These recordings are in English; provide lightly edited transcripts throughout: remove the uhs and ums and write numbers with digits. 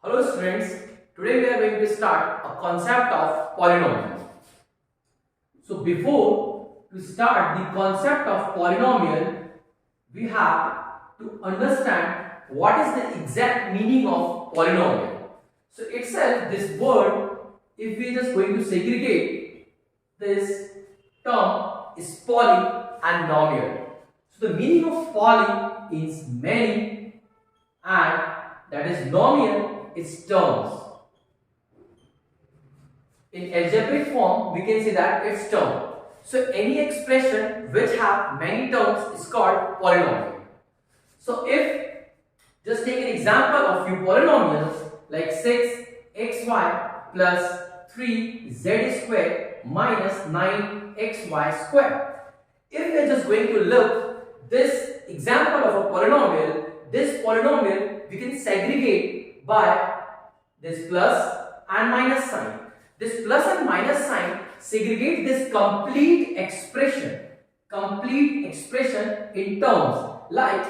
Hello students, today we are going to start a concept of polynomial. So before to start the concept of polynomial, we have to understand what is the exact meaning of polynomial. So itself this word, if we are just going to segregate this term is poly and nomial. So the meaning of poly is many and that is nomial is terms. In algebraic form, we can say that it's term. So any expression which have many terms is called polynomial. So if just take an example of few polynomials like 6xy plus 3z square minus 9xy square. If we are just going to look this example of a polynomial, this polynomial we can segregate by this plus and minus sign. This plus and minus sign segregate this complete expression in terms. Like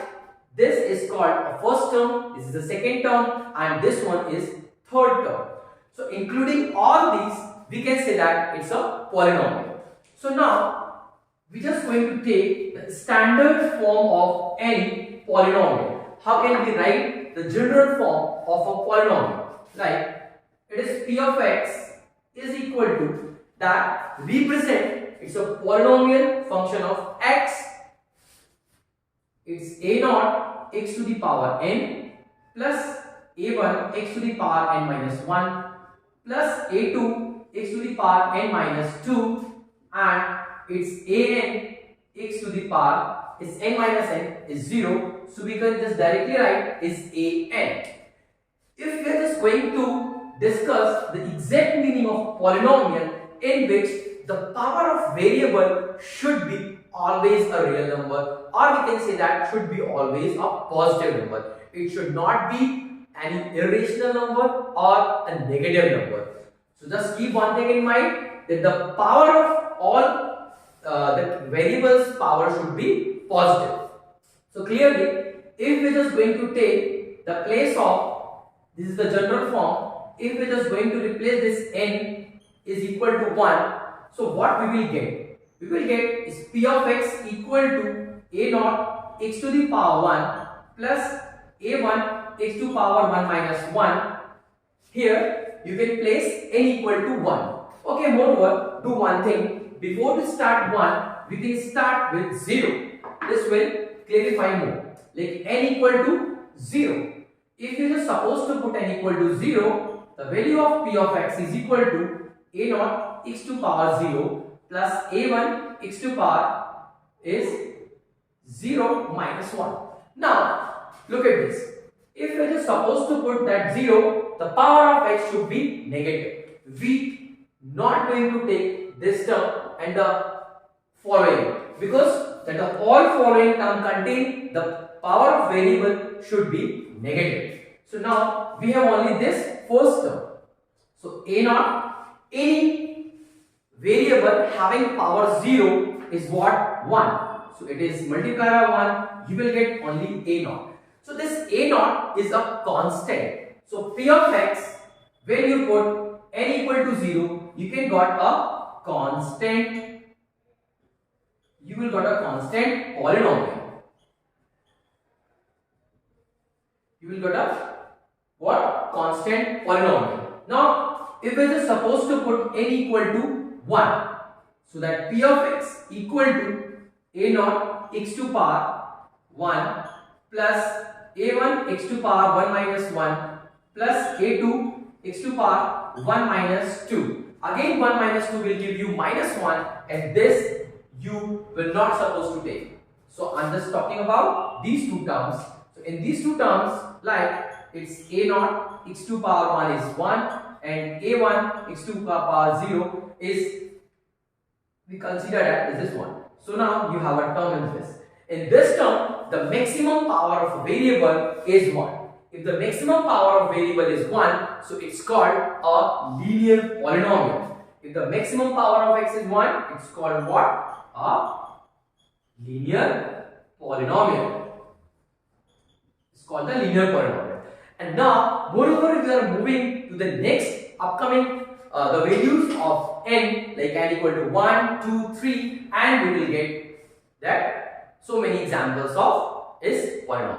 this is called a first term, this is the second term, and this one is third term. So including all these, we can say that it's a polynomial. So now we just going to take the standard form of any polynomial. How can we write the general form of a polynomial? Like it is p of x is equal to that represent it's a polynomial function of x. It's a naught x to the power n plus a1 x to the power n minus 1 plus a2 x to the power n minus 2 and it's an x to the power is n minus n is 0. So we can just directly write is an. If we are just going to discuss the exact meaning of polynomial in which the power of variable should be always a real number, or we can say that should be always a positive number. It should not be any irrational number or a negative number. So just keep one thing in mind that the power of all the variables power should be positive. So clearly, if we are just going to take the place of, this is the general form, if we are just going to replace this n is equal to 1, so what we will get? We will get is p of x equal to a naught x to the power 1 plus a1 x to power 1 minus 1. Here you can place n equal to 1. Okay, moreover, do one thing. Before to start 1, we can start with 0. This will clarify more. Like n equal to 0. If you are supposed to put n equal to 0, the value of p of x is equal to a naught x to power 0 plus a1 x to power is 0 minus 1. Now, look at this. If we are just supposed to put that 0, the power of x should be negative. We not going to take this term and the following, because that the all following term contain the power of variable should be negative. So now we have only this first term. So a naught, any variable having power 0 is what? 1. So it is multiplied by 1, you will get only a naught. So this a naught is a constant. So p of x, when you put n equal to 0, you can got a constant. You will got a constant polynomial. You will got a what? Constant polynomial. Now, if we are just supposed to put n equal to 1, so that p of x equal to a naught x to power 1 plus a1 x to power 1 minus 1 plus a2 x to power 1 minus 2. Again 1 minus 2 will give you minus 1, and this you will not supposed to take. So I'm just talking about these two terms. So in these two terms, like it's a naught x to power 1 is 1 and a1 x to power 0 is, we consider that as this one. So now you have a term in this. In this term, the maximum power of a variable is 1. If the maximum power of variable is 1, so it's called a linear polynomial. If the maximum power of x is 1, it's called what? A linear polynomial. It's called the linear polynomial. And now, moreover, we are moving to the next upcoming the values of n, like n equal to 1, 2, 3, and we will get that so many examples of is polynomial.